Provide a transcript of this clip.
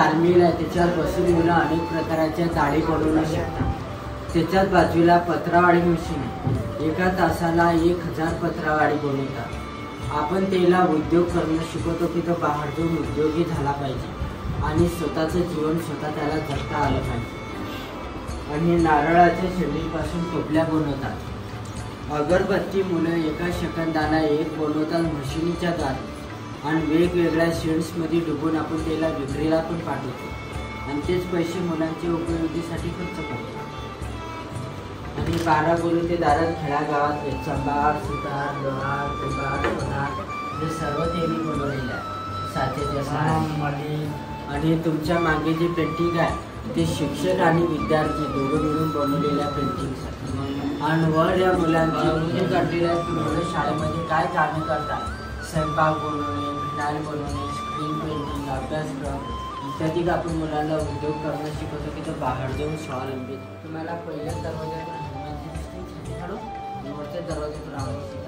तारमील आहे, त्याच्यावर बसून मुलं अनेक प्रकारच्या जाळी बनवू शकतात. त्याच्याच बाजूला पत्रावाळी मशीन आहे. एका तासाला 1000 पत्रावाळी बनवतात. आपण त्याला उद्योग करणं शिकवतो की तो बाहेर जाऊन उद्योगी झाला पाहिजे आणि स्वतःचं जीवन स्वतः त्याला जगता आलं पाहिजे. आणि नारळाच्या शेंडीपासून टोपल्या बनवतात. अगरबत्ती मुलं एका सेकंदाला एक बनवतात मशिनीच्या द्वारे आणि वेगवेगळ्या शेड्समध्ये डुबून आपण त्याला विक्रीला पण पाठवतो आणि तेच पैसे मुलांच्या उपयोगीसाठी खर्च करतो. आणि 12 बोलून ते दारात खेड्यागावात चंबार, सुतार, लोहार, कुंभार, सोनार हे सर्व त्यांनी बनवलेलं आहे. साथीच्या साडी. आणि तुमच्या मागे जे पेंटिंग आहे ते शिक्षक आणि विद्यार्थी दोघं मिळून बनवलेल्या पेंटिंग्स आहेत. आणि वर या मुलांची उद्योग काढलेले आहेत की मुलं शाळेमध्ये काय कामे करतात. स्वयंपाक बनवणे, फिनाईल बनवणे, स्क्रीन पेंटिंग, अभ्यासक्रम इत्यादी आपण मुलांना उद्योग करणं शिकवतो की तो बाहेर जाऊन स्वावलंबी. तुम्हाला पहिल्या दरवाज्यातून हनुमानची दिसते, वरच्या दरवाज्यातून रावण.